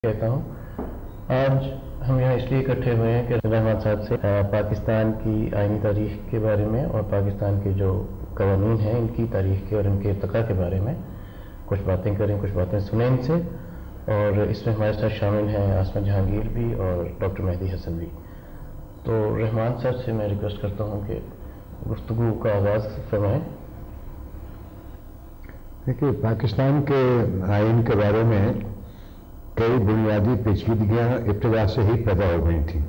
کہتا ہوں آج ہم یہاں اس لیے اکٹھے ہوئے ہیں کہ رحمان صاحب سے پاکستان کی آئینی تاریخ کے بارے میں اور پاکستان کے جو قوانین ہیں ان کی تاریخ کے اور ان کے ارتقاء کے بارے میں کچھ باتیں کریں، کچھ باتیں سنیں ان سے. اور اس میں ہمارے ساتھ شامل ہیں آسما جہانگیر بھی اور ڈاکٹر مہدی حسن بھی. تو رحمان صاحب سے میں ریکویسٹ کرتا ہوں کہ گفتگو کا آغاز فرمائیں. دیکھیے، پاکستان کے آئین کے بارے میں کئی بنیادی پیچیدگیاں ابتدا سے ہی پیدا ہو گئی تھیں.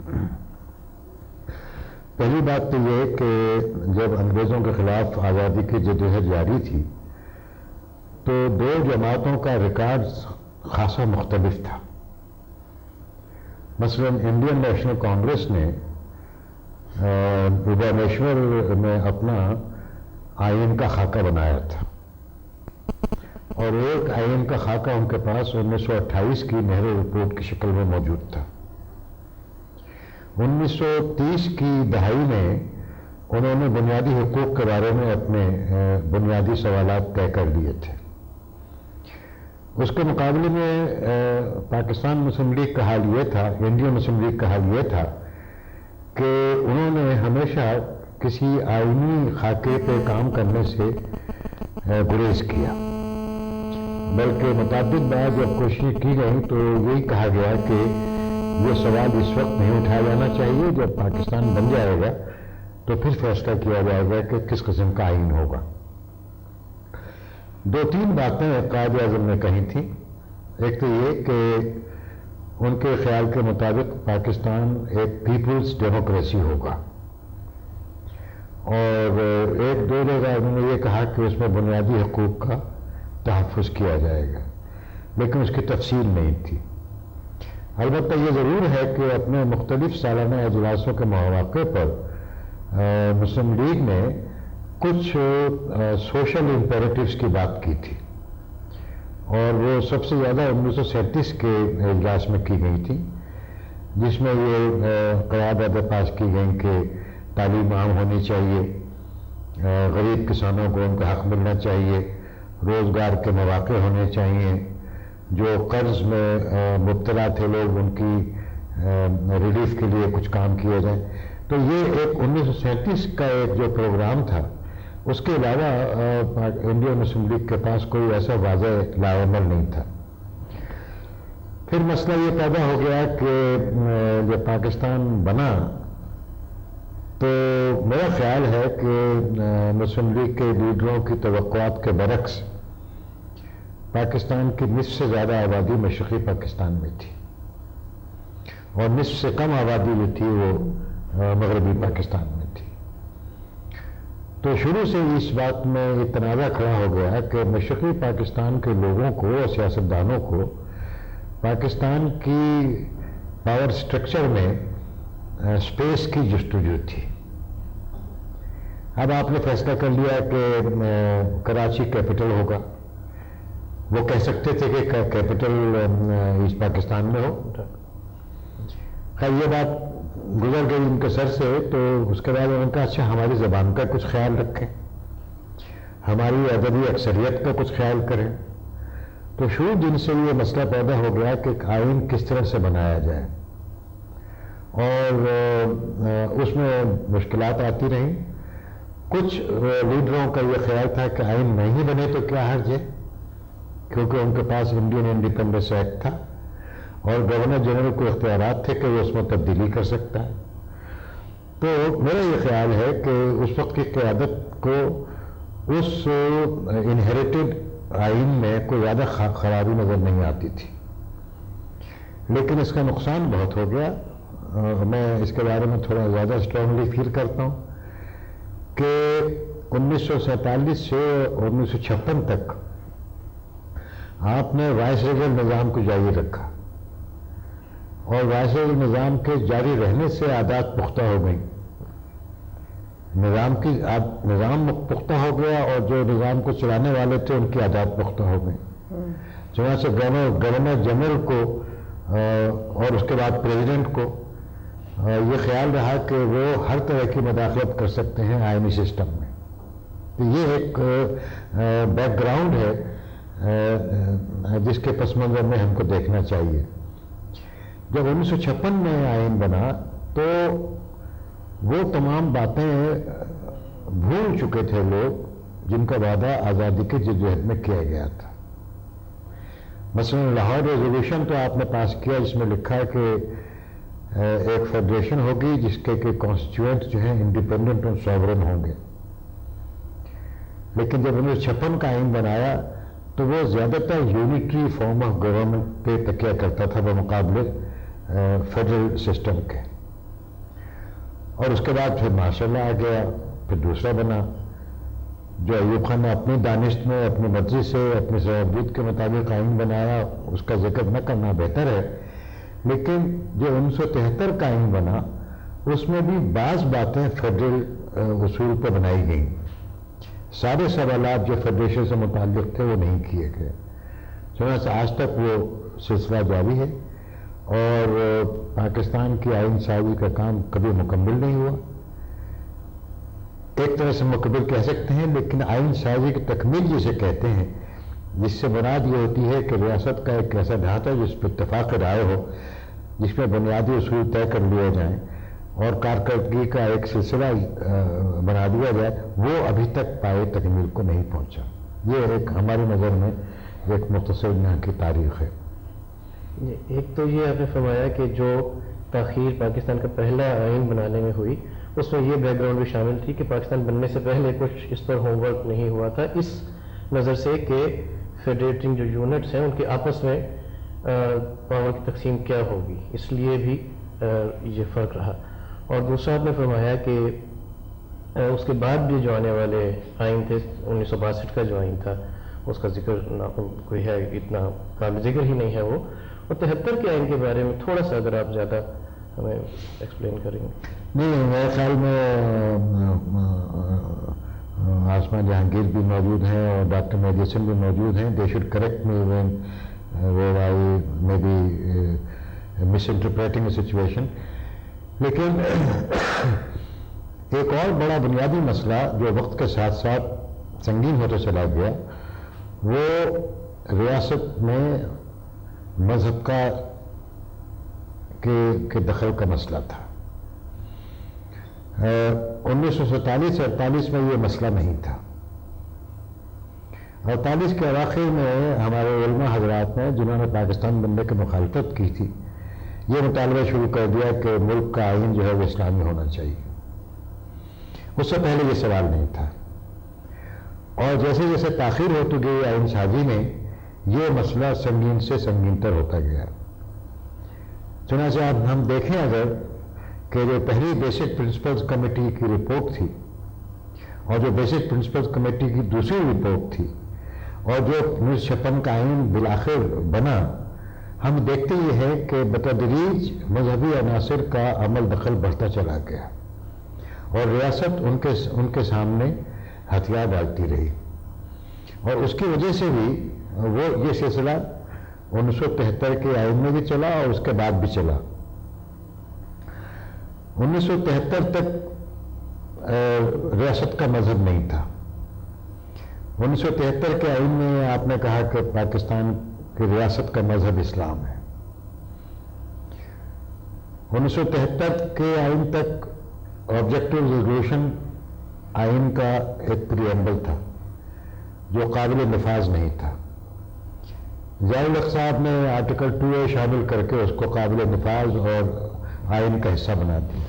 پہلی بات تو یہ کہ جب انگریزوں کے خلاف آزادی کی جدوجہد جاری تھی تو دو جماعتوں کا ریکارڈ خاصا مختلف تھا. مثلا انڈین نیشنل کانگریس نے بھوبانیشور میں اپنا آئین کا خاکہ بنایا تھا اور ایک آئین کا خاکہ ان کے پاس 1928 کی نہرو رپورٹ کی شکل میں موجود تھا. 1930 کی دہائی میں انہوں نے بنیادی حقوق کے بارے میں اپنے بنیادی سوالات طے کر دیے تھے. اس کے مقابلے میں پاکستان مسلم لیگ کا حال یہ تھا، انڈین مسلم لیگ کا حال یہ تھا کہ انہوں نے ہمیشہ کسی آئینی خاکے پہ کام کرنے سے گریز کیا، بلکہ متعدد بار جب کوششیں کی گئیں تو یہی کہا گیا کہ یہ سوال اس وقت نہیں اٹھایا جانا چاہیے، جب پاکستان بن جائے گا تو پھر فیصلہ کیا جائے گا کہ کس قسم کا آئین ہوگا. دو تین باتیں قائد اعظم نے کہی تھیں. ایک تو یہ کہ ان کے خیال کے مطابق پاکستان ایک پیپلز ڈیموکریسی ہوگا، اور ایک دو جگہ انہوں نے یہ کہا کہ اس میں بنیادی حقوق کا تحفظ کیا جائے گا، لیکن اس کی تفصیل نہیں تھی. البتہ یہ ضرور ہے کہ اپنے مختلف سالانہ اجلاسوں کے مواقع پر مسلم لیگ نے کچھ سوشل امپیریٹیوز کی بات کی تھی، اور وہ سب سے زیادہ 1937 کے اجلاس میں کی گئی تھی، جس میں یہ قراردادیں پاس کی گئیں کہ تعلیم عام ہونی چاہیے، غریب کسانوں کو ان کا حق ملنا چاہیے، روزگار کے مواقع ہونے چاہیے، جو قرض میں مبتلا تھے لوگ ان کی ریلیف کے لیے کچھ کام کیے جائیں. تو یہ ایک 1937 کا ایک جو پروگرام تھا، اس کے علاوہ انڈین مسلم لیگ کے پاس کوئی ایسا واضح لاعمل نہیں تھا. پھر مسئلہ یہ پیدا ہو گیا کہ جب پاکستان بنا تو میرا خیال ہے کہ مسلم لیگ کے لیڈروں کی توقعات کے برعکس پاکستان کی نصف سے زیادہ آبادی مشرقی پاکستان میں تھی اور نصف سے کم آبادی جو تھی وہ مغربی پاکستان میں تھی. تو شروع سے اس بات میں یہ تنازع کھڑا ہو گیا کہ مشرقی پاکستان کے لوگوں کو اور سیاستدانوں کو پاکستان کی پاور سٹرکچر میں اسپیس کی جستجو تھی. اب آپ نے فیصلہ کر لیا کہ کراچی کیپٹل ہوگا. وہ کہہ سکتے تھے کہ کیپٹل ایسٹ پاکستان میں ہو. خیر یہ بات گزر گئی ان کے سر سے، تو اس کے بعد انہوں نے کہا اچھا ہماری زبان کا کچھ خیال رکھیں، ہماری عددی اکثریت کا کچھ خیال کریں. تو شروع دن سے یہ مسئلہ پیدا ہو گیا کہ آئین کس طرح سے بنایا جائے، اور اس میں مشکلات آتی رہیں. کچھ لیڈروں کا یہ خیال تھا کہ آئین نہیں بنے تو کیا حرج ہے، کیونکہ ان کے پاس انڈین انڈیپینڈنس ایکٹ تھا اور گورنر جنرل کو اختیارات تھے کہ وہ اس میں تبدیلی کر سکتا ہے. تو میرا یہ خیال ہے کہ اس وقت کی قیادت کو اس انہیریٹڈ آئین میں کوئی زیادہ خرابی نظر نہیں آتی تھی، لیکن اس کا نقصان بہت ہو گیا. میں اس کے بارے میں تھوڑا زیادہ اسٹرانگلی فیل کرتا ہوں کہ 1947 سے 1956 تک آپ نے وائس ریگل نظام کو جاری رکھا، اور وائس ریگل نظام کے جاری رہنے سے عادات پختہ ہو گئیں. نظام پختہ ہو گیا اور جو نظام کو چلانے والے تھے ان کی عادات پختہ ہو گئیں. چنانچہ گورنر جنرل کو اور اس کے بعد پریزیڈنٹ کو یہ خیال رہا کہ وہ ہر طرح کی مداخلت کر سکتے ہیں آئینی سسٹم میں. تو یہ ایک بیک گراؤنڈ ہے جس کے پس منظر میں ہم کو دیکھنا چاہیے. جب 1956 میں آئین بنا تو وہ تمام باتیں بھول چکے تھے لوگ جن کا وعدہ آزادی کی جدوجہد میں کیا گیا تھا. مثلا لاہور ریزولوشن تو آپ نے پاس کیا جس میں لکھا ہے کہ ایک فیڈریشن ہوگی جس کے کانسٹیٹوئنٹ جو ہیں انڈیپینڈنٹ اور سوورن ہوں گے. لیکن جب 1956 کا آئین بنایا تو وہ زیادہ تر یونیٹری فارم آف گورنمنٹ پہ تکیہ کرتا تھا بمقابلے فیڈرل سسٹم کے. اور اس کے بعد پھر ماشاء اللہ آ گیا، پھر دوسرا بنا جو ایوب خان نے اپنی دانش میں اپنی مرضی سے اپنے ضوابط کے مطابق آئین بنایا، اس کا ذکر نہ کرنا بہتر ہے. لیکن جو 1973 کا آئین بنا اس میں بھی بعض باتیں فیڈرل اصول پہ بنائی گئیں. سارے سوالات جو فیڈریشن سے متعلق تھے وہ نہیں کیے گئے. چنانچہ آج تک وہ سلسلہ جاری ہے اور پاکستان کی آئین سازی کا کام کبھی مکمل نہیں ہوا. ایک طرح سے مکمل کہہ سکتے ہیں، لیکن آئین سازی کی تکمیل جسے کہتے ہیں، جس سے مراد یہ ہوتی ہے کہ ریاست کا ایک ایسا ڈھانچہ جس پہ اتفاق رائے ہو، جس میں بنیادی اصول طے کر لیے جائیں اور کارکردگی کا ایک سلسلہ بنا دیا جائے، وہ ابھی تک پائے تکمیل کو نہیں پہنچا. یہ ایک ہماری نظر میں ایک مختصر یہاں کی تاریخ ہے. ایک تو یہ آپ نے فرمایا کہ جو تاخیر پاکستان کا پہلا آئین بنانے میں ہوئی اس میں یہ بیک گراؤنڈ بھی شامل تھی کہ پاکستان بننے سے پہلے کچھ اس پر ہوم ورک نہیں ہوا تھا، اس نظر سے کہ فیڈریٹنگ جو یونٹس ہیں ان کے آپس میں پاور کی تقسیم کیا ہوگی، اس لیے بھی یہ فرق رہا. اور دوسرا آپ نے فرمایا کہ اس کے بعد بھی جو آنے والے آئین تھے 1962 کا جو آئین تھا اس کا ذکر کوئی ہے اتنا قابل ذکر ہی نہیں ہے وہ. اور 73 کے آئین کے بارے میں تھوڑا سا اگر آپ زیادہ ہمیں ایکسپلین کریں گے. نہیں، میرے خیال میں آسمان جہانگیر بھی موجود ہیں اور ڈاکٹر مہدی حسن بھی موجود ہیں. They should correct me when where I may be misinterpreting a situation. لیکن ایک اور بڑا بنیادی مسئلہ جو وقت کے ساتھ ساتھ سنگین ہوتا چلا گیا وہ ریاست میں مذہب کا کے دخل کا مسئلہ تھا. 1947-48 میں یہ مسئلہ نہیں تھا. 48 کے اواخر میں ہمارے علماء حضرات نے جنہوں نے پاکستان بننے کی مخالفت کی تھی یہ مطالبہ شروع کر دیا کہ ملک کا آئین جو ہے وہ اسلامی ہونا چاہیے. اس سے پہلے یہ سوال نہیں تھا. اور جیسے جیسے تاخیر ہوتی گئی آئین سازی میں یہ مسئلہ سنگین سے سنگین تر ہوتا گیا. چنانچہ اب ہم دیکھیں اگر کہ جو پہلی بیسک پرنسپلز کمیٹی کی رپورٹ تھی اور جو بیسک پرنسپلز کمیٹی کی دوسری رپورٹ تھی اور جو 1956 کا آئین بالآخر بنا، ہم دیکھتے یہ ہے کہ بتدریج مذہبی عناصر کا عمل دخل بڑھتا چلا گیا اور ریاست ان کے سامنے ہتھیار ڈالتی رہی. اور اس کی وجہ سے بھی وہ یہ سلسلہ 1973 کے آئین میں بھی چلا اور اس کے بعد بھی چلا. 1973 تک ریاست کا مذہب نہیں تھا. 1973 کے آئین میں آپ نے کہا کہ پاکستان کی ریاست کا مذہب اسلام ہے. 1973 کے آئین تک آبجیکٹو ریزولوشن آئین کا ایک پریمبل تھا جو قابل نفاذ نہیں تھا. ضیاء الحق صاحب نے آرٹیکل 2A شامل کر کے اس کو قابل نفاذ اور آئین کا حصہ بنا دیا.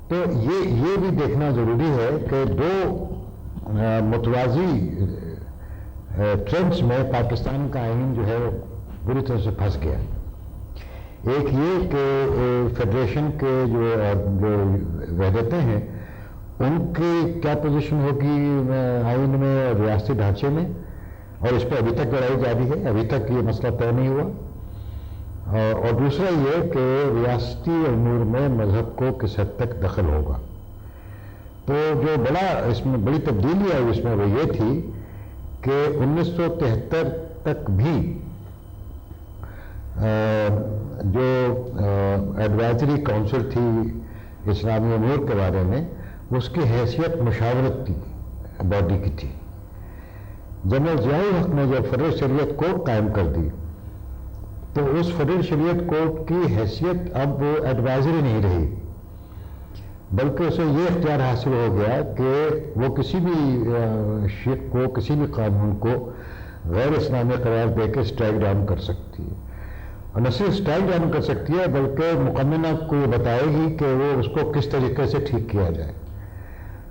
تو یہ بھی دیکھنا ضروری ہے کہ دو متوازی ٹرینڈز میں پاکستان کا آئین جو ہے وہ بری طرح سے پھنس گیا. ایک یہ کہ فیڈریشن کے جو وحدتیں ہیں ان کی کیا پوزیشن ہوگی آئین میں اور ریاستی ڈھانچے میں، اور اس پہ ابھی تک لڑائی جاری ہے، ابھی تک یہ مسئلہ طے نہیں ہوا. اور دوسرا یہ کہ ریاستی امور میں مذہب کو کس حد تک دخل ہوگا. تو جو اس میں بڑی تبدیلی آئی اس میں وہ یہ تھی کہ 1973 تک بھی جو ایڈوائزری کونسل تھی اسلامی امور کے بارے میں اس کی حیثیت مشاورت باڈی کی تھی. جنرل ضیاء الحق نے جب فیڈرل شریعت کورٹ قائم کر دی تو اس فیڈرل شریعت کورٹ کی حیثیت اب ایڈوائزری نہیں رہی، بلکہ اسے یہ اختیار حاصل ہو گیا کہ وہ کسی بھی شق کو، کسی بھی قانون کو غیر اسلامی قرار دے کے اسٹرائک ڈاؤن کر سکتی ہے، اور نہ صرف اسٹرائک ڈاؤن کر سکتی ہے بلکہ مقننہ کو یہ بتائے گی کہ وہ اس کو کس طریقے سے ٹھیک کیا جائے۔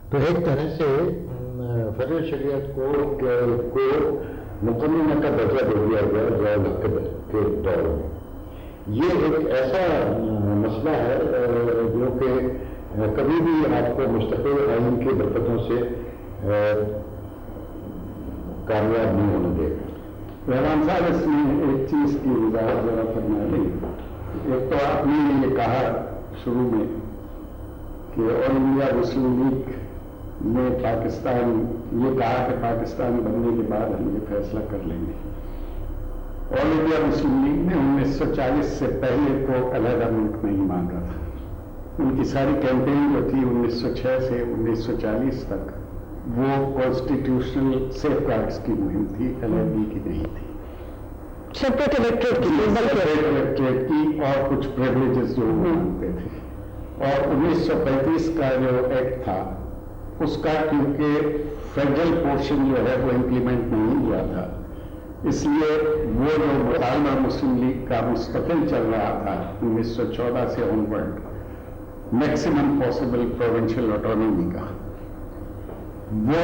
تو ایک طرح سے فیڈرل شریعت کورٹ کو مقننہ کا درجہ دے دیا گیا ضیاء الحق کے دور میں۔ یہ ایک ایسا مسئلہ ہے جو کہ کبھی بھی آپ کو مستقل آئین کی برکتوں سے کامیاب نہیں ہونے دے گا۔ رحمان صاحب، اس میں ایک چیز کی وضاحت ذرا فرما دیں۔ ایک تو آپ نے یہ کہا شروع میں کہ آل انڈیا مسلم لیگ نے پاکستان، یہ کہا کہ پاکستان بننے کے بعد ہم یہ فیصلہ کر لیں گے۔ آل انڈیا مسلم لیگ نے 1940 سے پہلے کو علیحدہ ملک نہیں مانگا تھا۔ ان کی ساری کیمپین جو تھی 1906 سے 1940 تک وہ کانسٹیٹیوشنل سیف گارڈز کی مہم تھی، علیحدگی کی نہیں تھی، سیپریٹ الیکٹریٹ کی اور کچھ پریولیجز جو وہ مانگتے تھے۔ اور 1935 کا جو ایکٹ تھا اس کا کیونکہ فیڈرل پورشن جو ہے وہ امپلیمنٹ نہیں ہوا تھا، اس لیے وہ جو مطالبہ مسلم لیگ کا مستقل چل رہا تھا 1914 سے آن word, maximum possible provincial autonomy کا، وہ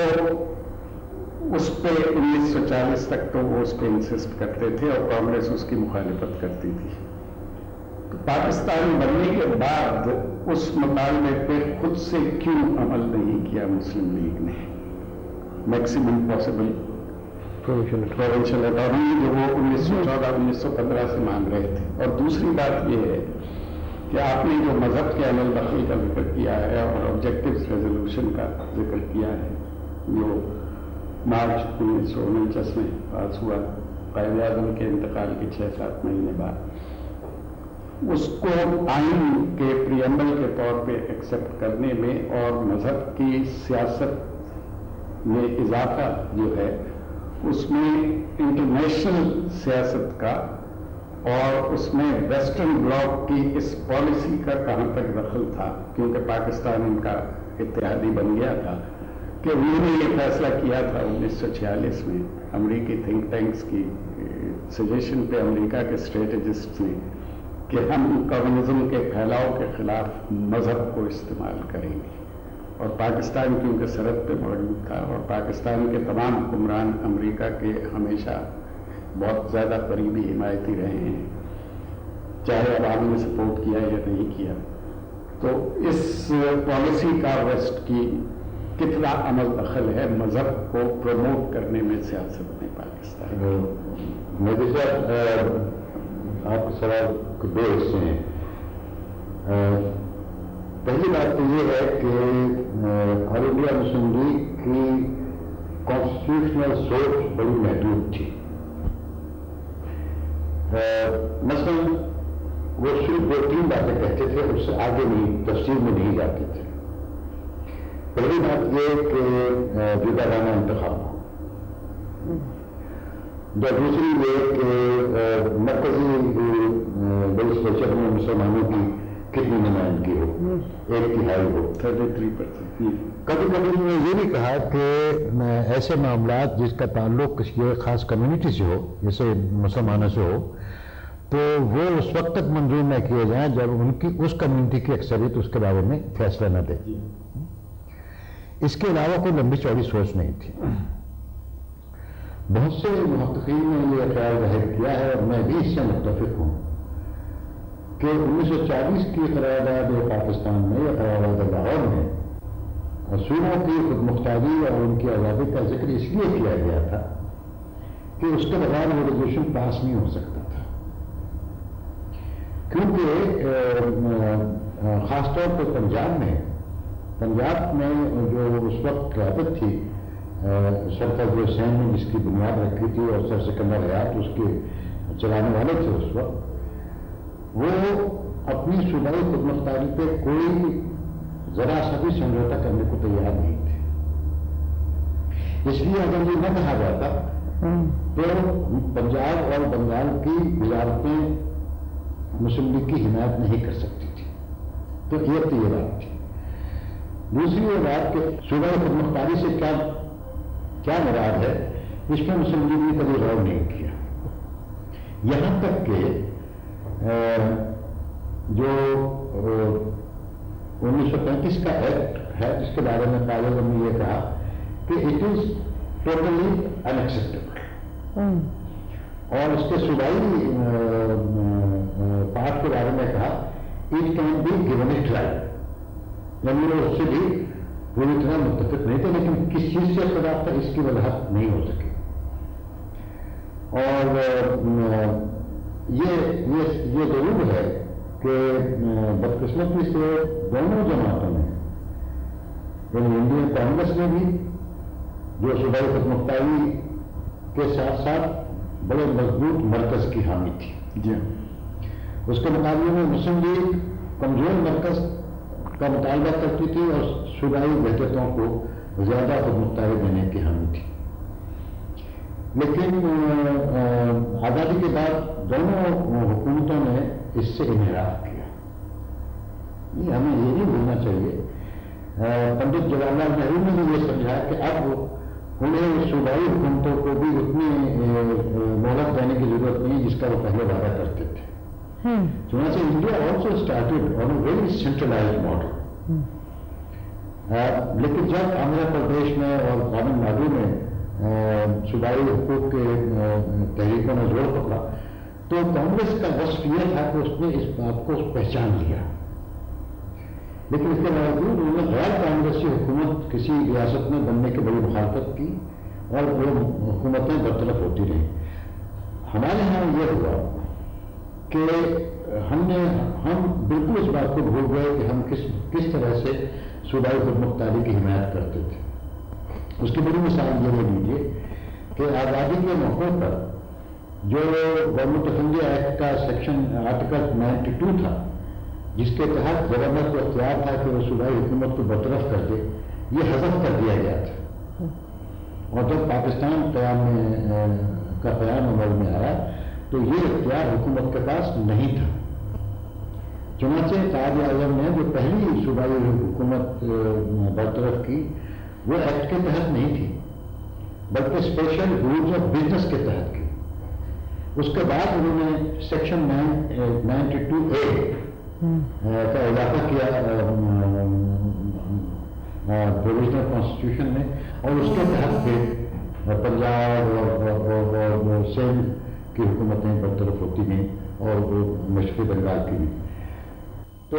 اس پہ 1940 تک تو وہ اس پہ انسسٹ کرتے تھے اور کانگریس اس کی مخالفت کرتی تھی۔ تو پاکستان بننے کے بعد اس مطالبے پہ خود سے کیوں عمل نہیں کیا مسلم لیگ نے؟ میکسیمم پاسبل پروونشل آٹونومی جو وہ 1914-1915 سے مانگ رہے تھے۔ اور دوسری بات یہ ہے کہ آپ نے جو مذہب کے عمل دخل کا ذکر کیا ہے اور آبجیکٹیوز ریزولوشن کا ذکر کیا ہے جو مارچ 1949 میں پاس ہوا قائد اعظم کے انتقال کے 6-7 مہینے بعد، اس کو آئین کے پریمبل کے طور پہ ایکسیپٹ کرنے میں اور مذہب کی سیاست میں اضافہ جو ہے اس میں انٹرنیشنل سیاست کا اور اس میں ویسٹرن بلاک کی اس پالیسی کا کہاں تک دخل تھا، کیونکہ پاکستان ان کا اتحادی بن گیا تھا کہ انہوں نے یہ فیصلہ کیا تھا 1946 میں امریکی تھنک ٹینکس کی سجیشن پہ امریکہ کے اسٹریٹجسٹ نے کہ ہم کمیونزم کے پھیلاؤ کے خلاف مذہب کو استعمال کریں گے۔ اور پاکستان کیونکہ سرحد پہ موجود تھا اور پاکستان کے تمام حکمران امریکہ کے ہمیشہ بہت زیادہ قریبی حمایتی رہے ہیں، چاہے عوام نے سپورٹ کیا یا نہیں کیا، تو اس پالیسی کا ویسٹ کی کتنا عمل دخل ہے مذہب کو پروموٹ کرنے میں سیاست میں پاکستان؟ مودی صاحب، آپ کے سوال کے دو حصے ہیں۔ پہلی بات تو یہ ہے کہ آل انڈیا مسلم لیگ کی کانسٹیٹیوشنل سوچ بڑی محدود تھی۔ مثلا وہ صرف 2-3 باتیں کہتے تھے، اس سے آگے نہیں، تفصیل میں نہیں جاتے تھے۔ پہلی بات یہ کہ جداگانہ انتخاب ہو، دوسری یہ کہ مرکزی لیجسلیچر میں مسلمانوں کی کتنی نمائندگی ہو، 1/3 ہو، 33%۔ کبھی کبھی میں یہ بھی کہا کہ ایسے معاملات جس کا تعلق کسی ایک خاص کمیونٹی سے ہو، جیسے مسلمانوں سے ہو، تو وہ اس وقت تک منظور نہ کیے جائیں جب ان کی اس کمیونٹی کی اکثریت اس کے بارے میں فیصلہ نہ دے۔ اس کے علاوہ کوئی لمبی چوڑی سوچ نہیں تھی۔ بہت سے محققین نے یہ خیال ظاہر کیا ہے اور میں بھی اس سے متفق ہوں کہ 1940 کی قرارداد پاکستان میں یا قرارداد لاہور میں صوبوں کی خود مختاری اور ان کی آزادی کا ذکر اس لیے کیا گیا تھا کہ اس کے بغیر وہ ریزولوشن پاس نہیں ہو سکتا تھا، کیونکہ خاص طور پر پنجاب میں جو اس وقت قیادت تھی سرفراز حسین نے جس کی بنیاد رکھی تھی اور سر سکندر حیات اس کے چلانے والے تھے اس وقت، وہ اپنی صوبائی خود مختاری پہ کوئی ذرا سا بھی سمجھوتا کرنے کو تیار نہیں تھے۔ اس لیے اگر یہ نہ کہا جاتا تو پنجاب اور بنگال کی وزارتیں مسلم لیگ کی حمایت نہیں کر سکتی تھی. تو ایک تو یہ بات تھی. دوسری یہ بات کہ صوبہ خود مختاری سے کیا مراد ہے، اس میں مسلم لیگ نے کبھی غور نہیں کیا. یہاں تک کہ جو 1935 کا ایکٹ ہے جس کے بارے میں قائد اعظم نے یہ کہا کہ اٹ از ٹوٹلی انیکسیپٹیبل، اور اس کے صوبائی پارٹ کے بارے میں کہا it can be given a try. یعنی وہ اس سے بھی پوری طرح متفق نہیں تھے، لیکن کس چیز سے اختلاف تھا اس کی وضاحت نہیں ہو سکی. اور یہ ضرور ہے کہ بدقسمتی سے دونوں جماعتوں نے، یعنی انڈین کانگریس نے بھی جو صوبائی خود مختاری کے ساتھ ساتھ بڑے مضبوط مرکز کی حامی تھی، جی اس کے مقابلے میں مسلم لیگ کمزور مرکز کا مطالبہ کرتی تھی اور صوبائی وحدتوں کو زیادہ خود مختاری دینے کی حامی تھی. لیکن آزادی کے بعد دونوں حکومتوں نے اس سے انحراف کیا. یہ ہمیں یہ نہیں بھولنا چاہیے. پنڈت جواہر لال نہرو نے بھی یہ سمجھا کہ اب انہیں صوبائی حکومتوں کو بھی اتنی مہلت دینے کی ضرورت نہیں جس کا وہ پہلے وعدہ کرتے تھے. چنانچہ India also started on a very centralised model. لیکن جب آندھرا پردیش میں اور تامل ناڈو میں صوبائی حقوق کے تحریکوں نے زور پکڑا تو کانگریس کا وصف یہ تھا کہ اس نے اس بات کو پہچان لیا. لیکن اس کے باوجود انہوں نے غیر کانگریسی حکومت کسی ریاست میں بننے کی بڑی مخالفت کی اور وہ حکومتیں برطرف ہوتی رہیں. ہمارے یہاں یہ ہوا کہ ہم بالکل اس بات کو بھول گئے کہ ہم کس طرح سے صوبائی خود مختاری کی حمایت کرتے تھے. اس کی بڑی مثال یہ لے لیجیے کہ آزادی کے موقع پر جو گورنمنٹ آف انڈیا ایکٹ کا سیکشن آرٹیکل 92 تھا جس کے تحت گورنر کو اختیار تھا کہ وہ صوبائی حکومت کو برطرف کر دے، یہ حذف کر دیا گیا تھا. اور جب پاکستان کا قیام عمل میں آیا تو یہ اختیار حکومت کے پاس نہیں تھا. چنانچہ قائد اعظم نے جو پہلی صوبائی حکومت برطرف کی وہ ایکٹ کے تحت نہیں تھی بلکہ اسپیشل رولز آف بزنس کے تحت کی. اس کے بعد انہوں نے سیکشن 92A کا اضافہ کیا پروویژنل کانسٹیٹیوشن میں، اور اس کے تحت پھر پنجاب اور سندھ کی حکومتیں برطرف ہوتی گئیں اور وہ مشرقی بنگال کی بھی. تو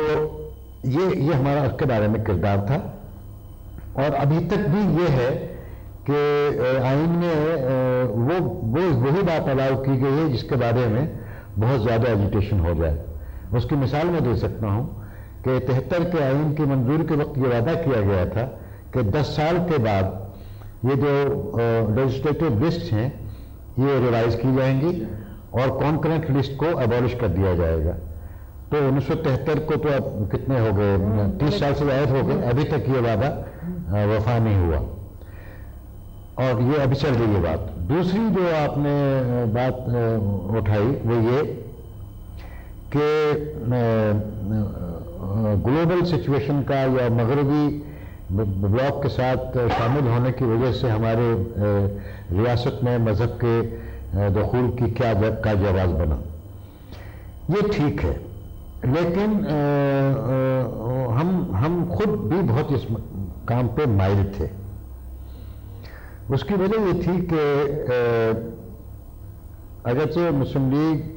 یہ ہمارا اس کے بارے میں کردار تھا. اور ابھی تک بھی یہ ہے کہ آئین میں وہی بات الاؤ کی گئی ہے جس کے بارے میں بہت زیادہ ایجیٹیشن ہو جائے. اس کی مثال میں دے سکتا ہوں کہ 73 کے آئین کی منظوری کے وقت یہ وعدہ کیا گیا تھا کہ 10 سال کے بعد یہ جو لیجسلیٹو لسٹ ہیں یہ ریوائز کی جائیں گی اور کانکرنٹ لسٹ کو ابالش کر دیا جائے گا. تو 1973 کو تو اب کتنے ہو گئے، 30 سال سے زائد ہو گئے، ابھی تک یہ وعدہ وفا نہیں ہوا اور یہ ابھی چل رہی ہے بات. دوسری جو آپ نے بات اٹھائی وہ یہ کہ گلوبل سچویشن کا یا مغربی بلاک کے ساتھ شامل ہونے کی وجہ سے ہمارے ریاست میں مذہب کے دخول کی کیا جواز بنا. یہ ٹھیک ہے، لیکن ہم خود بھی بہت اس کام پہ مائل تھے. اس کی وجہ یہ تھی کہ اگرچہ مسلم لیگ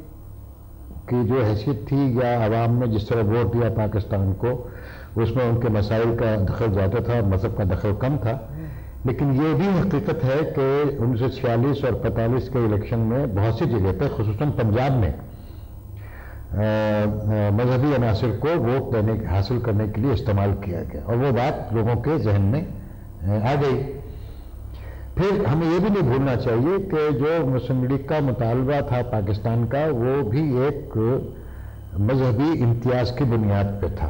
کی جو حیثیت تھی یا عوام نے جس طرح ووٹ دیا پاکستان کو اس میں ان کے مسائل کا دخل زیادہ تھا، مذہب کا دخل کم تھا، لیکن یہ بھی حقیقت ہے کہ 1946 اور 45 کے الیکشن میں بہت سی جگہ پہ خصوصاً پنجاب میں مذہبی عناصر کو ووٹ حاصل کرنے کے لیے استعمال کیا گیا اور وہ بات لوگوں کے ذہن میں آ گئی. پھر ہمیں یہ بھی نہیں بھولنا چاہیے کہ جو مسلم لیگ کا مطالبہ تھا پاکستان کا وہ بھی ایک مذہبی امتیاز کی بنیاد پہ تھا.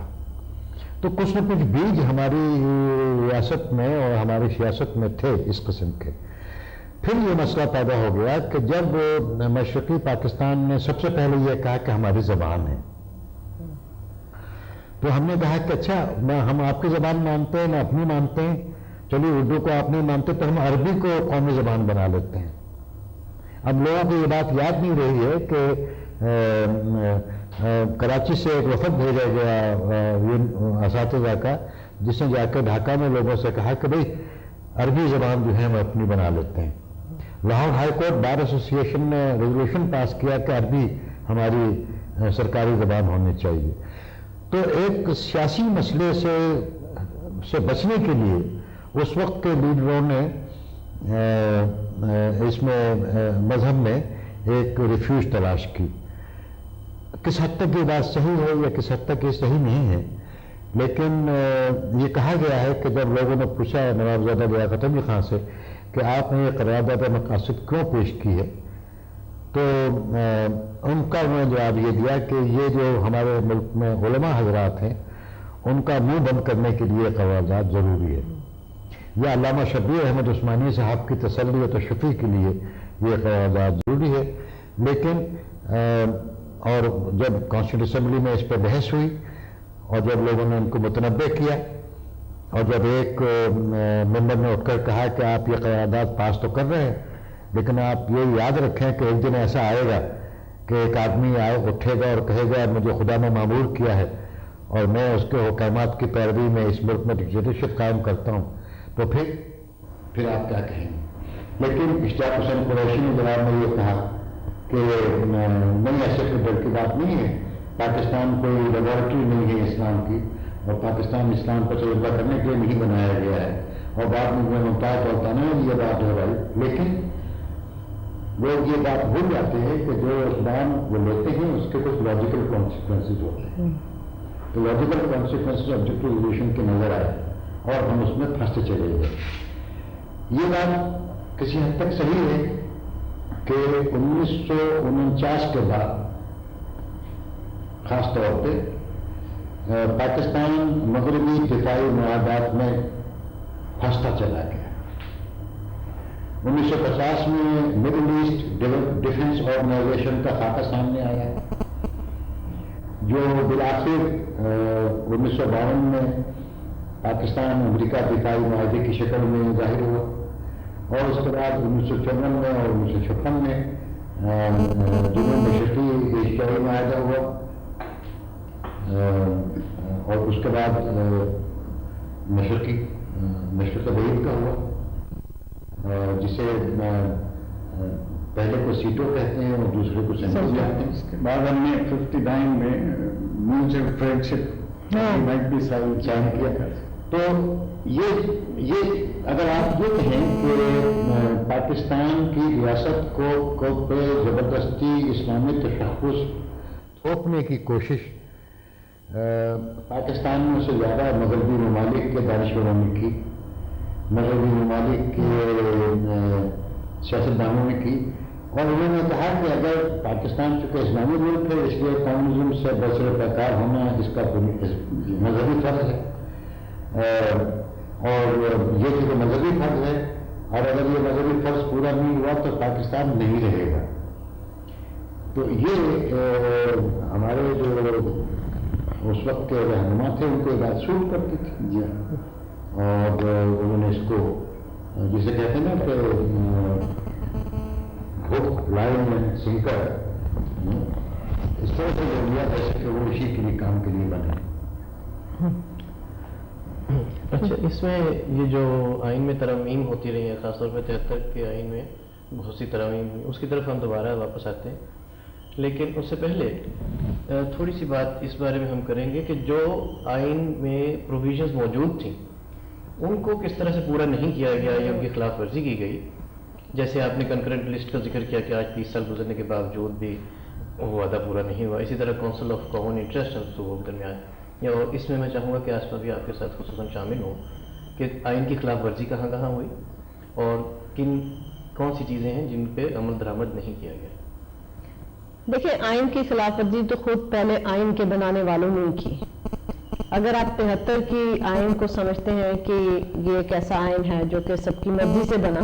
تو کچھ نہ کچھ بیج ہماری ریاست میں اور ہماری سیاست میں تھے اس قسم کے. پھر یہ مسئلہ پیدا ہو گیا کہ جب مشرقی پاکستان نے سب سے پہلے یہ کہا کہ ہماری زبان ہے، تو ہم نے کہا کہ اچھا نہ ہم آپ کی زبان مانتے ہیں نہ اپنی مانتے ہیں، چلیے اردو کو آپ نہیں مانتے تو ہم عربی کو قومی زبان بنا لیتے ہیں۔ اب لوگوں کو یہ بات یاد نہیں رہی ہے کہ کراچی سے ایک وفد بھیجا گیا اساتذہ کا، جس نے جا کے ڈھاکہ میں لوگوں سے کہا کہ بھئی عربی زبان جو ہے ہم اپنی بنا لیتے ہیں۔ لاہور ہائی کورٹ بار ایسوسی ایشن نے ریزولوشن پاس کیا کہ عربی ہماری سرکاری زبان ہونی چاہیے۔ تو ایک سیاسی مسئلے سے بچنے کے لیے اس وقت کے لیڈروں نے اس میں مذہب میں ایک ریفیوج تلاش کی۔ کس حد تک یہ بات صحیح ہے یا کس حد تک یہ صحیح نہیں ہے، لیکن یہ کہا گیا ہے کہ جب لوگوں نے پوچھا نوابزادہ لیاقت علی خان سے کہ آپ نے یہ قرارداد مقاصد کیوں پیش کی ہے، تو ان کا انہوں نے جواب یہ دیا کہ یہ جو ہمارے ملک میں علماء حضرات ہیں ان کا منہ بند کرنے کے لیے قرارداد ضروری ہے، یا علامہ شبیر احمد عثمانی صاحب کی تسلی و تشفیع کے لیے یہ قرارداد ضروری ہے۔ لیکن اور جب کانسٹیٹیوشن اسمبلی میں اس پہ بحث ہوئی اور جب لوگوں نے ان کو متنبع کیا اور جب ایک ممبر نے اٹھ کر کہا کہ آپ یہ قرارداد پاس تو کر رہے ہیں لیکن آپ یہ یاد رکھیں کہ ایک دن ایسا آئے گا کہ ایک آدمی اٹھے گا اور کہے گا مجھے خدا نے معمور کیا ہے اور میں اس کے حکامات کی پیروی میں اس ملک میں ڈکٹیٹرشپ قائم کرتا ہوں، تو پھر آپ کیا کہیں گے؟ لیکن اشتیاق حسین قریشی نے جناب نے یہ کہا کہ نہیں، ایسے کوئی ڈر کی بات نہیں ہے، پاکستان کوئی لیبارٹری نہیں ہے اسلام کی اور پاکستان اسلام پر تجربہ کرنے کے لیے نہیں بنایا گیا ہے، اور بعد میں ممتاز ہوتا نا یہ بات ہو رہی، لیکن لوگ یہ بات بھول جاتے ہیں کہ جو اقدام وہ لیتے ہیں اس کے کچھ لاجیکل کانسیکوینسز ہوتے ہیں، تو لاجیکل کانسیکوینسز آبجیکٹو ریزولوشن کے نظر آئے اور ہم اس میں پھنستے چلے گئے۔ یہ بات کسی حد تک صحیح ہے کہ 1949 کے بعد خاص طور پہ پاکستان مغربی دفاعی معاہدات میں پھنستا چلا گیا۔ 1950 میں مڈل ایسٹ ڈیفنس آرگنائزیشن کا خاکہ سامنے آیا جو بالآخر 1952 میں پاکستان امریکہ دفاعی معاہدے کی شکل میں ظاہر ہوا، اور اس کے بعد 1954 میں اور 1956 میں جنوب مشرقی ایشیائی معاہدہ ہوا، اور اس کے بعد مشرق بعید کا ہوا، جسے پہلے کو سیٹوں کہتے ہیں اور دوسرے کو سینٹر کہتے ہیں۔ اس کے بعد ہم نے 59 میں میوچل فرینڈشپ سائن کیا۔ تو یہ اگر آپ یہ کہیں کہ پاکستان کی ریاست کو پہ زبردستی اسلامی تشخص تھوپنے کی کوشش پاکستان میں سے زیادہ مغربی ممالک کے دانشوروں نے کی، مغربی ممالک کے سیاستدانوں نے کی، اور انہوں نے کہا کہ اگر پاکستان چونکہ اسلامی ملک ہے اس لیے کمیونزم سے برسر پیکار ہونا اس کا مذہبی فرض ہے، اور یہ چونکہ مذہبی فرض ہے اور اگر یہ مذہبی فرض پورا نہیں ہوا تو پاکستان نہیں رہے گا۔ تو یہ ہمارے جو اس وقت کے رہنما تھے ان کو یہ بات سوٹ کرتی تھی جی، اور انہوں نے اس کو جسے کہتے ہیں نا کہ ہک لائن سنکر اس طرح سے لے لیا جیسے کہ وہ اسی کے لیے کام کے لیے بنے۔ اچھا، اس میں یہ جو آئین میں ترامیم ہوتی رہی ہیں، خاص طور پہ 73 کے آئین میں بہت سی ترامیم ہوئی، اس کی طرف ہم دوبارہ واپس آتے ہیں، لیکن اس سے پہلے تھوڑی سی بات اس بارے میں ہم کریں گے کہ جو آئین میں پروویژنز موجود تھیں ان کو کس طرح سے پورا نہیں کیا گیا یا ان کی خلاف ورزی کی گئی۔ جیسے آپ نے کنکرنٹ لسٹ کا ذکر کیا کہ آج 30 سال گزرنے کے باوجود بھی وہ وعدہ پورا نہیں ہوا، اسی طرح کونسل آف کامن انٹرسٹ صوبوں کے درمیان، یا اس میں چاہوں گا کہ آس پاس بھی آپ کے ساتھ خصوصاً شامل ہوں کہ آئین کی خلاف ورزی کہاں کہاں ہوئی اور کون سی چیزیں ہیں جن پہ عمل درآمد نہیں کیا گیا۔ دیکھیں، آئین کی خلاف ورزی تو خود پہلے آئین کے بنانے والوں نے کی۔ اگر آپ 73 کی آئین کو سمجھتے ہیں کہ یہ ایک ایسا آئین ہے جو کہ سب کی مرضی سے بنا،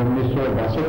1962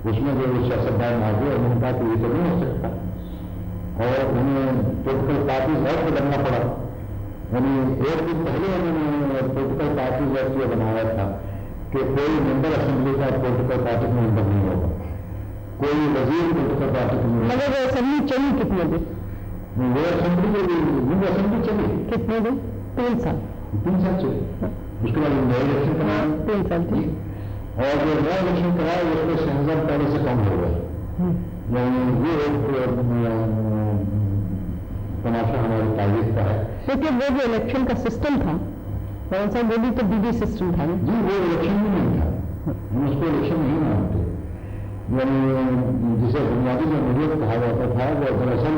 اس میں جو سیاستدان آ گئے انہوں نے کہا کہ یہ تو نہیں ہو سکتا، اور انہیں پولیٹیکل پارٹیز ایکٹ بننا پڑا. یعنی ایک دن پہلے انہوں نے پولیٹیکل پارٹیز ایکٹ یہ بنایا تھا کہ کوئی ممبر اسمبلی کا پولیٹیکل پارٹی میں ممبر نہیں ہوگا، کوئی وزیر پولیٹیکل پارٹی کا نہیں ہوگا. مگر وہ اسمبلی چلی کتنے دن؟ وہ اسمبلی چلی کتنے دن؟ 3 سال. 3 سال چلی. اس کے بعد نئے الیکشن کرایا. 3 سال تھی. اور جو نیا الیکشن کرایا اس میں 6000 پہلے سے کم ہو گئے. یعنی یہ ایک تماشا ہماری تاریخ کا ہے. لیکن وہ جو الیکشن کا سسٹم تھا مولانا صاحب، وہ بھی تو BD سسٹم تھا نا. جی وہ الیکشن بھی نہیں تھا، ہم اس کو الیکشن نہیں مانتے. یعنی جسے بنیادی جمہوریت کہا جاتا تھا وہ دراصل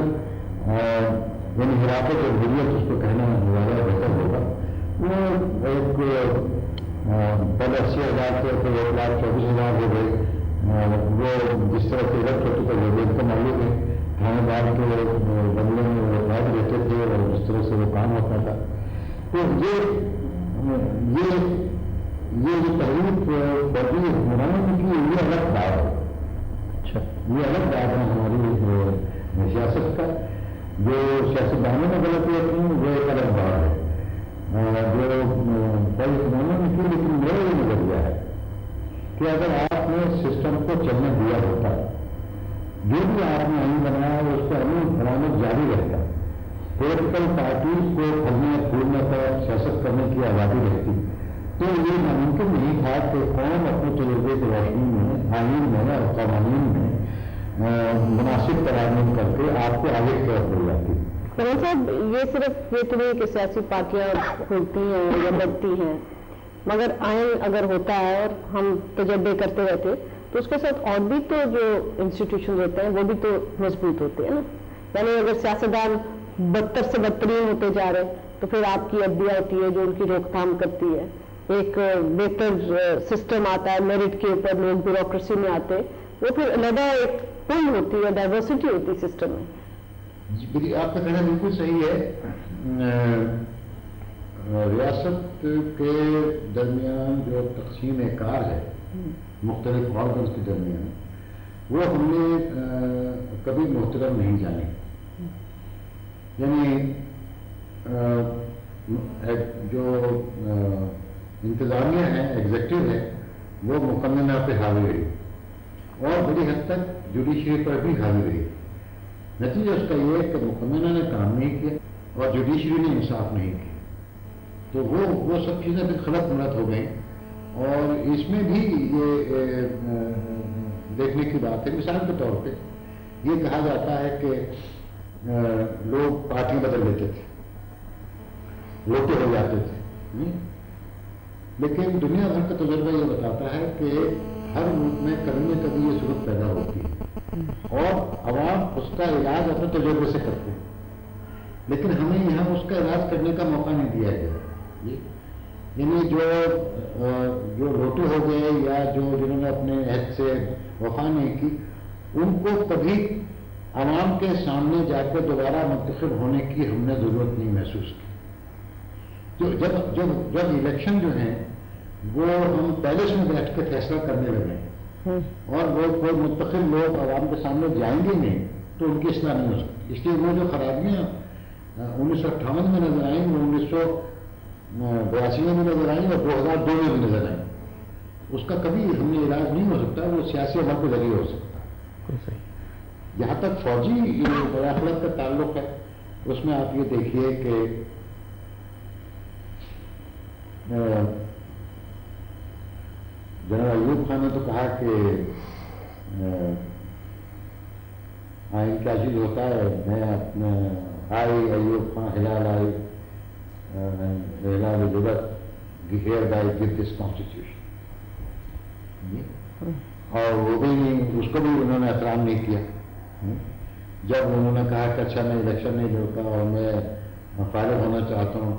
یعنی حراست جمہوریت اس کو کہنا زیادہ بہتر ہوگا. وہ ایک پہلے 80,000 سے 1,24,000 ہو گئے. وہ جس طرح سے الیکٹ ہوتے تھے وہ ایک تو معلوم ہے تھانے دار کے بندے میں وہ قید رہتے تھے اور جس طرح سے وہ کام ہوتا تھا. تو یہ جو تحریک فوجی حکمرانوں کی یہ الگ بات ہے. یہ الگ بات ہے ہماری سیاست کا. جو سیاستدانوں میں غلطی ہوتی ہیں وہ ایک الگ بات ہے. جو فوجی حکمرانوں نے کی، لیکن میرا یہ نظریہ ہے کہ اگر آپ نے سسٹم کو چلنے دیا ہوتا، جو بھی آپ نے آئین بنایا ہے اس کو عمل بنانا جاری رہتا، پولیٹیکل پارٹیز کو پھلنے پھولنے پر سیاست کرنے کی آزادی رہتی، تو یہ ناممکن نہیں تھا کہ قوم اپنے تجربے کی روشنی میں آئین میں اور قوانین میں مناسب ترامیم کر کے آپ کو آگے کی طرف لے جاتی. مولانا صاحب، یہ صرف یہ تو نہیں کہ سیاسی پارٹیاں کھلتی ہیں یا بڑھتی ہیں، مگر آئین اگر ہوتا ہے اور ہم تجربے کرتے رہتے تو اس کے ساتھ اور بھی تو جو انسٹیٹیوشن ہوتے ہیں وہ بھی تو مضبوط ہوتے ہیں نا. یعنی اگر سیاستدان بدتر سے بدترین ہوتے جا رہے تو پھر آپ کی عدلیہ ہوتی ہے جو ان کی روک تھام کرتی ہے. ایک بہتر سسٹم آتا ہے، میرٹ کے اوپر لوگ بیوروکریسی میں آتے، وہ پھر علیحدہ ایک پل ہوتی ہے، ڈائیورسٹی ہوتی ہے سسٹم میں. جی آپ کا کہنا بالکل صحیح ہے. ریاست کے درمیان جو تقسیم کار ہے مختلف آرگنز کے درمیان، وہ ہم نے کبھی محترم نہیں جانی. یعنی جو انتظامیہ ہے، ایگزیکٹو ہے، وہ مقننہ پہ حاوی رہی اور بڑی حد تک جوڈیشری پر بھی حاوی رہی. نتیجہ اس کا یہ ہے کہ مقننہ نے کام نہیں کیا اور جوڈیشری نے انصاف نہیں کیا، تو وہ سب چیزیں پھر خلط ملط ہو گئیں. اور اس میں بھی یہ دیکھنے کی بات ہے، مثال کے طور پہ یہ کہا جاتا ہے کہ لوگ پارٹی بدل لیتے تھے، لوٹے ہو جاتے تھے، لیکن دنیا بھر کا تجربہ یہ بتاتا ہے کہ ہر ملک میں کبھی نہ کبھی یہ صورت پیدا ہوتی ہے اور عوام اس کا علاج اپنے تجربے سے کرتے ہیں، لیکن ہمیں یہاں اس کا علاج کرنے کا موقع نہیں دیا گیا. یعنی جو لوٹے ہو گئے یا جنہوں نے اپنے عہد سے وفا نہیں کی، ان کو کبھی عوام کے سامنے جا کے دوبارہ منتخب ہونے کی ہم نے ضرورت نہیں محسوس کی. جب الیکشن جو ہیں وہ ہم پیلس میں بیٹھ کے فیصلہ کرنے لگے اور وہ کوئی منتخب لوگ عوام کے سامنے جائیں گے نہیں تو ان کی اصلاح نہیں ہو سکتی. اس لیے وہ جو خرابیاں 1958 میں نظر آئیں، وہ 1982 میں بھی نظر آئیں اور 2002 میں بھی نظر آئیں، اس کا کبھی ہم نے علاج نہیں ہو سکتا، وہ سیاسی عمل کے ذریعے ہو سکتا. جہاں تک فوجی مداخلت کا تعلق ہے، اس میں آپ یہ دیکھیے کہ جنرل ایوب خان نے تو کہا کہ آئین کیا چیز ہوتا ہے، میں اپنے آئی ایوب خان ہلال آئی ہلال hereby give this constitution, اور وہ بھی نہیں، اس کو بھی انہوں نے احترام نہیں کیا. جب انہوں نے کہا کہ اچھا میں الیکشن نہیں لڑتا اور میں فارغ ہونا چاہتا ہوں،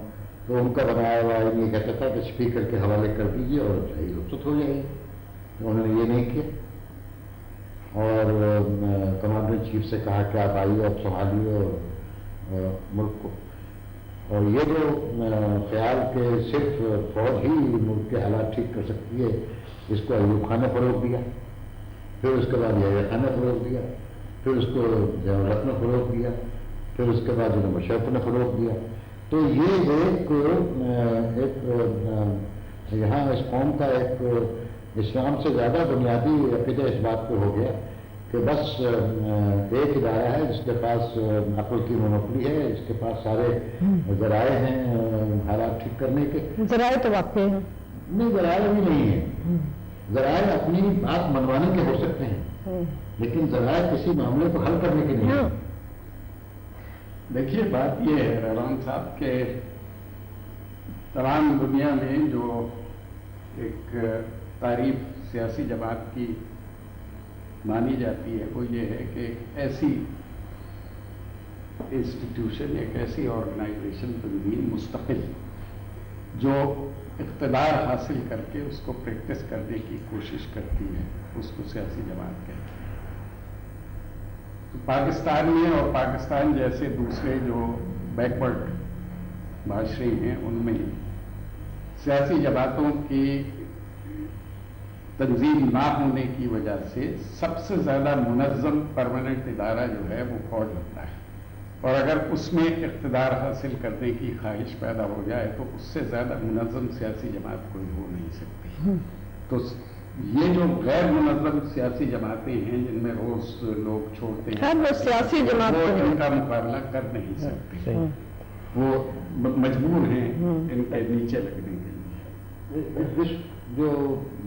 تو ان کا بنایا ہوا یہ کہتا تھا کہ اسپیکر کے حوالے کر دیجیے اور چاہیے رخصت ہو جائے گی. تو انہوں نے یہ نہیں کیا اور کمانڈر ان چیف سے کہا کہ آپ آئیے، آپ سنبھالیے اور ملک کو. اور یہ جو خیال کہ صرف فوج ہی ملک کے حالات ٹھیک کر سکتی ہے، اس کو ایوب خان نے فروغ دیا. پھر اس کے بعد یہ خانہ فروغ دیا، پھر اس کو ضیاء نے فروغ دیا، پھر اس کے بعد جناب مشرف نے فروغ دیا. تو یہ ایک یہاں اس قوم کا ایک اسلام سے زیادہ بنیادی عقیدہ اس بات پہ ہو گیا کہ بس ایک ادارہ ہے جس کے پاس عقل کی مونوپلی ہے، اس کے پاس سارے ذرائع ہیں حالات ٹھیک کرنے کے. ذرائع تو واقعی ہیں، نہیں ذرائع بھی نہیں ہے. ذرائع اپنی بات منوانے کے ہو سکتے ہیں لیکن ذرائع کسی معاملے کو حل کرنے کے نہیں ہیں. دیکھیے بات یہ ہے رحمان صاحب کہ تمام دنیا میں جو ایک تعریف سیاسی جماعت کی مانی جاتی ہے وہ یہ ہے کہ ایک ایسی انسٹیٹیوشن، ایک ایسی آرگنائزیشن تنظیم مستقل جو اقتدار حاصل کر کے اس کو پریکٹس کرنے کی کوشش کرتی ہے، اس کو سیاسی جماعت کہتے ہیں. پاکستان میں اور پاکستان جیسے دوسرے جو بیکورڈ معاشرے ہیں ان میں سیاسی جماعتوں کی تنظیم نہ ہونے کی وجہ سے سب سے زیادہ منظم پرماننٹ ادارہ جو ہے وہ فوج ہوتا ہے، اور اگر اس میں اقتدار حاصل کرنے کی خواہش پیدا ہو جائے تو اس سے زیادہ منظم سیاسی جماعت کوئی ہو نہیں سکتی. تو یہ جو غیر منظم سیاسی جماعتیں ہیں جن میں روز لوگ چھوڑتے ہیں وہ سیاسی جماعت وہ ان کا مقابلہ کر نہیں سکتے، وہ مجبور ہیں ان کے نیچے لگنے کے لیے. جو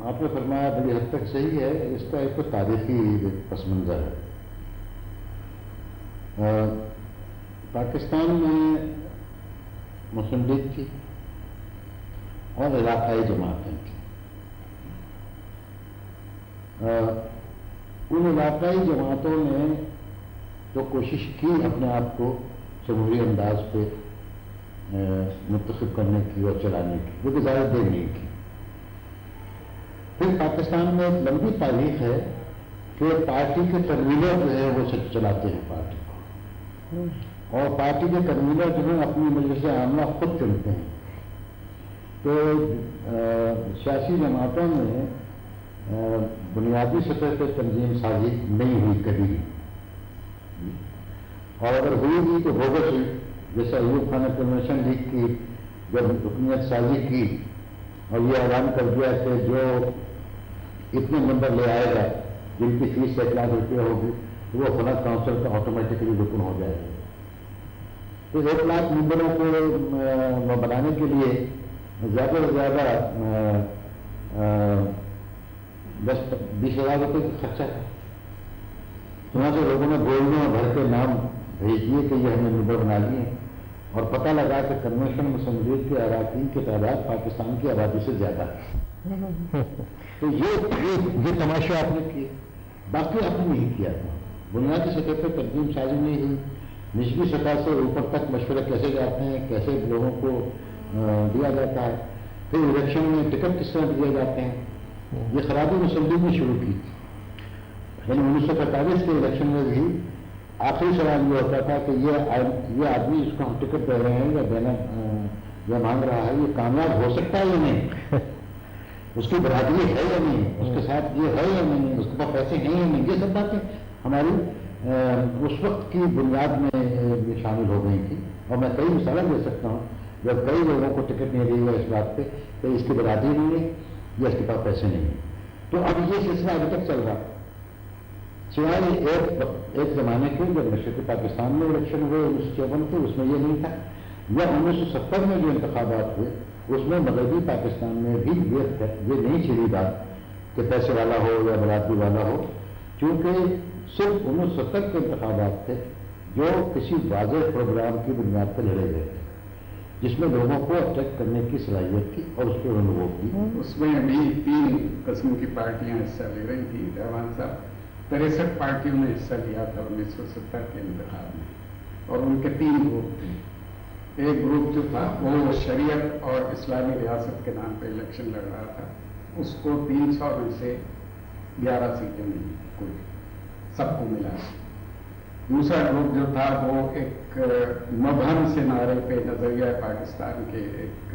آپ نے فرمایا بڑی حد تک صحیح ہے. اس کا ایک تاریخی پس منظر ہے. پاکستان میں مسلم لیگ تھی اور علاقائی جماعتیں تھیں. ان علاقائی جماعتوں نے تو کوشش کی اپنے آپ کو جمہوری انداز پہ منتخب کرنے کی اور چلانے کی، لیکن زیادہ دیر نہیں کی. پھر پاکستان میں ایک لمبی تاریخ ہے کہ پارٹی کے کنوینر جو ہے وہ چلاتے ہیں پارٹی کو، اور پارٹی کے کنوینر جو ہیں اپنی مجلس عامہ خود چنتے ہیں. تو سیاسی جماعتوں میں بنیادی سطح پہ تنظیم سازی نہیں ہوئی کبھی بھی، اور اگر ہوئی بھی تو بوگس ہوئی. جیسے ایوب خان کنونشن لیگ کی جب حکومت سازی کی اور یہ اعلان کر دیا کہ جو اتنے نمبر لے آئے گا جن کی فیس 1 لاکھ روپیہ ہوگی تو وہ فلاں کاؤنسل کا آٹومیٹکلی رکن ہو جائے گا. تو 1 لاکھ ممبروں کو بنانے کے لیے زیادہ سے زیادہ 10-20 ہزار روپئے کا خرچہ ہے. چنانچہ لوگوں نے گولڈوں بھر کے نام بھیج دیے کہ یہ ہم نے ممبر بنا لیے، اور پتہ لگا کہ کنونشن مسلم لیگ کے اراکین کی تعداد پاکستان کی آبادی سے زیادہ ہے. تو یہ تماشا آپ نے کیا، باقی آپ نے نہیں کیا تھا. بنیادی سطح پر تنظیم سازی نہیں ہوئی. نچلی سطح سے اوپر تک مشورے کیسے جاتے ہیں، کیسے لوگوں کو دیا جاتا ہے، پھر الیکشن میں ٹکٹ کس طرح دیے جاتے ہیں. یہ خرابی مسلم لیگ نے شروع کی تھی. یعنی 1945 کے الیکشن میں بھی آخری سوال یہ ہوتا تھا کہ یہ آدمی جس کو ہم ٹکٹ دے رہے ہیں یا دینا یا مانگ رہا ہے یہ کامیاب ہو سکتا ہے یا نہیں، اس کی برادری ہے یا نہیں، اس کے ساتھ یہ ہے یا نہیں، اس کے پاس پیسے ہیں یا نہیں. یہ سب باتیں ہماری اس وقت کی بنیاد میں یہ شامل ہو گئی تھی. اور میں کئی مثالیں دے سکتا ہوں جب کئی لوگوں کو ٹکٹ نہیں دی گئی اس بات پہ کہ اس کی برادری نہیں ہے یا اس کے پاس پیسے نہیں ہیں. تو اب یہ سلسلہ ابھی تک چل رہا، سوائے ایک زمانے کے جب مشرقی پاکستان میں الیکشن ہوئے 1954 کے، اس میں یہ نہیں تھا، یا 1970 میں جو انتخابات ہوئے اس میں مغربی پاکستان میں بھی یہ نہیں چھڑی بات کہ پیسے والا ہو یا برادری والا ہو، کیونکہ صرف 1970 کے انتخابات تھے جو کسی واضح پروگرام کی بنیاد پر لڑے گئے تھے جس میں لوگوں کو اٹریکٹ کرنے کی صلاحیت تھی اور اس پہ انہوں نے ووٹ دی. اس میں ابھی 3 قسم کی پارٹیاں حصہ لے رہی تھیں. رحمان صاحب 63 پارٹیوں نے حصہ لیا تھا 1970 کے انتخاب میں، اور ان کے 3 گروپ تھے. ایک گروپ جو تھا وہ شریعت اور اسلامی ریاست کے نام پہ الیکشن لڑ رہا تھا، اس کو 300 میں سے 11 سیٹیں ملی کل سب کو ملا. دوسرا گروپ جو تھا وہ ایک مبہم سے نعرے پہ نظریہ پاکستان کے ایک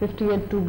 58(2)B,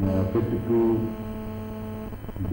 58(2)B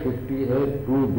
58(2)B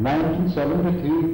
1973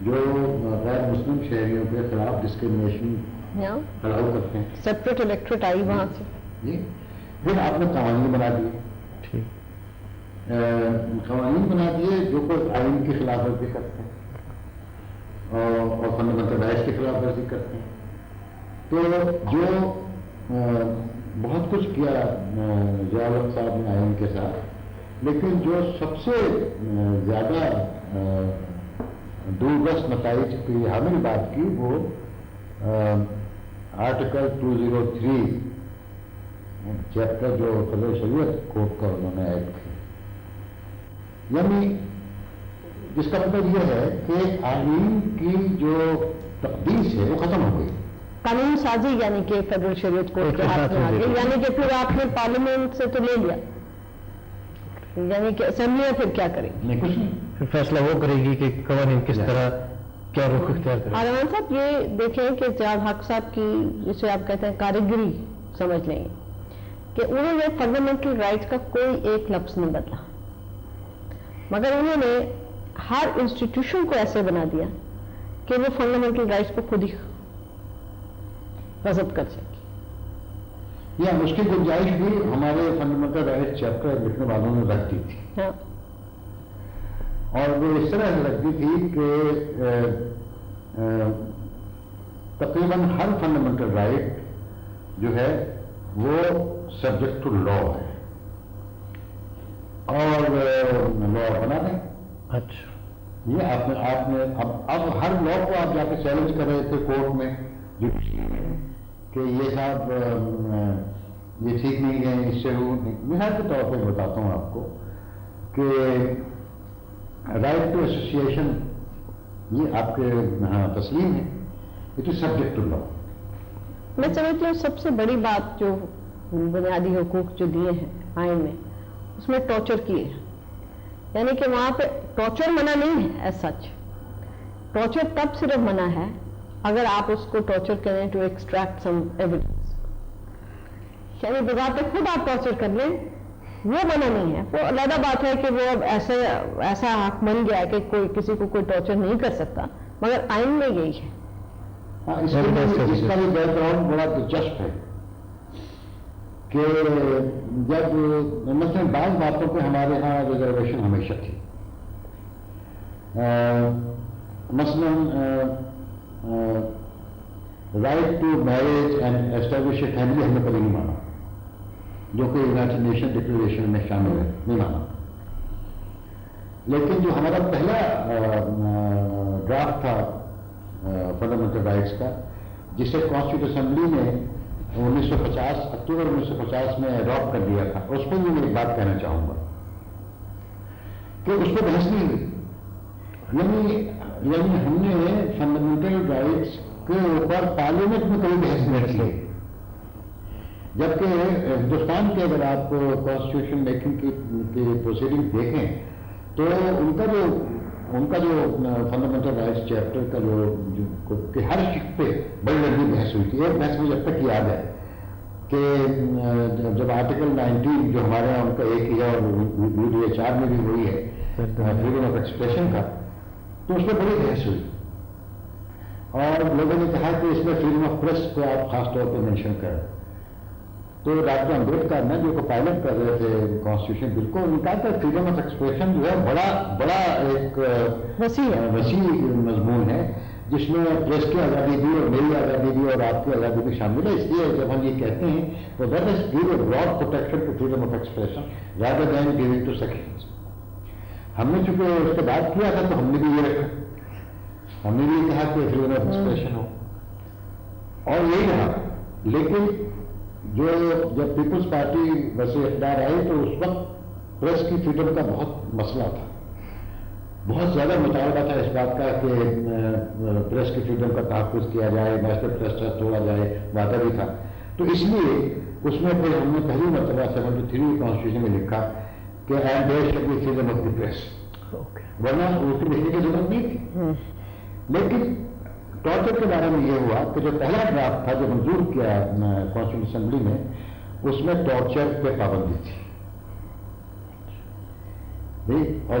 جو غیر مسلم شہریوں کے خلاف ڈسکریمنیشن الاؤ کرتے ہیں. سیپریٹ الیکٹریٹ آئی وہاں سے. جی پھر آپ نے قوانین بنا دیے. ٹھیک. قوانین بنا دیے جو کوئی آئین کی خلاف ورزی کرتے ہیں اور فنڈامنٹل رائٹس کی خلاف ورزی کرتے ہیں. تو جو بہت کچھ کیا ضیاء الحق صاحب نے آئین کے ساتھ، لیکن جو سب سے زیادہ دور نتائج کی حامل بات کی وہ آرٹیکل 203 چیپٹر جو فضل شریعت کوڈ کا انہوں نے ایڈ کیا. یعنی جس کا مطلب یہ ہے کہ آئین کی جو تقدیس ہے وہ ختم ہو گئی. قانون سازی یعنی کہ فیڈرل شریعت کوڈ کے ہاتھ میں آ گئی، یعنی کہ پھر آپ نے پارلیمنٹ سے تو لے لیا، یعنی کہ اسمبلیاں پھر کیا کریں گی؟ نہیں، کچھ نہیں. پھر فیصلہ وہ کرے گی کہ قوانین کس طرح کیا رخ اختیار کریں. عالمان صاحب یہ دیکھیں کہ ضیاء الحق صاحب کی جسے آپ کہتے ہیں کاریگری سمجھ لیں گے کہ انہوں نے فنڈامنٹل رائٹس کا کوئی ایک لفظ نہیں بدلا، مگر انہوں نے ہر انسٹیٹیوشن کو ایسے بنا دیا کہ وہ فنڈامنٹل رائٹس کو خود ہی غصب کر سکے. یا اس کی گنجائش بھی ہمارے فنڈامنٹل رائٹس چیپٹر لکھنے والوں نے رکھ دی تھی. ہاں. اور وہ اس طرح سے رکھ دی تھی کہ تقریباً ہر فنڈامنٹل رائٹ جو ہے وہ سبجیکٹ ٹو لا ہے اور لا بنا دیں. اچھا. یہ آپ نے اب ہر لا کو آپ جا کے چیلنج کر رہے تھے کورٹ میں کہ یہ صاحب یہ ٹھیک نہیں ہے، اس سے وہ مثال کے طور پہ بتاتا ہوں آپ کو کہ رائٹ ٹو ایسوسیشن یہ آپ کے تسلیم ہے، اٹ از سبجیکٹ ٹو لا. میں سمجھتی ہوں سب سے بڑی بات جو بنیادی حقوق جو دیے ہیں آئین میں، اس میں ٹارچر کی ہے. یعنی کہ وہاں پہ ٹارچر منع نہیں ہے ایز سچ. ٹارچر تب صرف منع ہے اگر آپ اس کو ٹارچر کریں ٹو ایکسٹریکٹ سم ایویڈنس، یعنی بذات خود آپ ٹارچر کر لیں وہ منع نہیں ہے. وہ علیحدہ بات ہے کہ وہ اب ایسا حق بن گیا ہے کہ کوئی کسی کو کوئی ٹارچر نہیں کر سکتا، مگر آئین میں یہی ہے. اس کا بھی بیک گراؤنڈ بڑا دلچسپ ہے کہ جب مثلاً بعض باتوں پہ ہمارے ہاں ریزرویشن ہمیشہ تھی. مثلاً right to marriage and establish a family ہم نے کبھی نہیں مانا، جو کہ یونائٹڈ نیشن ڈکلریشن میں شامل ہے، نہیں مانا. لیکن جو ہمارا پہلا ڈرافٹ تھا فنڈامنٹل رائٹس کا، جسے کانسٹیٹیوٹ اسمبلی نے 1950 اکتوبر 1950 میں اڈاپٹ کر دیا تھا، اس پہ بھی میں ایک بات کہنا چاہوں گا کہ اس پہ بحث نہیں ہوئی. یعنی ہم نے فنڈامنٹل رائٹس کے اوپر پارلیمنٹ میں کوئی بحث نہیں کی، جبکہ ہندوستان کے اگر آپ کانسٹیٹیوشن میکنگ کی پروسیڈنگ دیکھیں تو ان کا جو فنڈامنٹل رائٹس چیپٹر کا جو ہر شق پہ بڑی لمبی بحث ہوئی تھی. ایک بحث مجھے جب تک یاد ہے کہ جب آرٹیکل 19 جو ہمارے یہاں ان کا ایک ہی ہے اور UDHR میں بھی وہی ہے فریڈم آف ایکسپریشن کا، تو اس میں بڑی بحث ہوئی اور لوگوں نے کہا کہ اس میں فریڈم آف پریس کو آپ خاص طور پہ مینشن کریں. تو ڈاکٹر امبیڈکر نے جو پائلٹ کر رہے تھے کانسٹیٹیوشن بل کو، ان کا فریڈم آف ایکسپریشن جو ہے بڑا ایک وسیع مضمون ہے جس میں پریس کی آزادی بھی اور میری آزادی بھی اور آپ کی آزادی بھی شامل ہے. اس لیے جب ہم یہ کہتے ہیں تو that is give a broad protection to freedom of expression rather than giving to seconds. ہم نے چونکہ اس کے بعد کیا تھا تو ہم نے بھی یہ رکھا، ہم نے بھی کہا کہ فریڈم آف ایکسپریشن ہو اور یہی رہا. لیکن جب پیپلز پارٹی ویسے اقتدار آئی تو اس وقت پریس کی فریڈم کا بہت مسئلہ تھا، بہت زیادہ مطالبہ تھا اس بات کا کہ پریس کی فریڈم کا تحفظ کیا جائے، نیشنل پریس ٹرسٹ توڑا جائے، وعدہ بھی تھا. تو اس لیے اس میں پھر ہم نے پہلی مرتبہ 73 کانسٹیٹیوشن میں لکھا کہ and there should be freedom of the press, ورنہ اس کی لکھنے کی ضرورت نہیں تھی. لیکن ٹارچر کے بارے میں یہ ہوا کہ جو پہلا ڈرافٹ تھا جو منظور کیا کانسٹیٹیوشن اسمبلی میں، اس میں ٹارچر پہ پابندی تھی. اور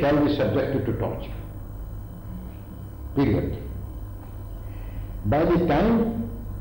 shall be subjected to torture. Period. By the time,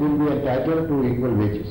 will be entitled to equal wages,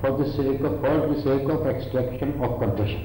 for the sake of extraction of confession,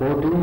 14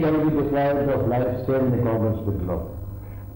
shall be deprived of life save in accordance with law.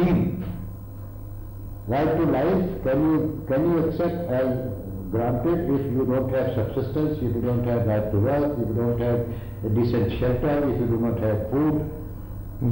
mean? Right to life can you accept as granted if you don't have subsistence, if you don't have right to work, if you don't have a decent shelter, if you do not have food.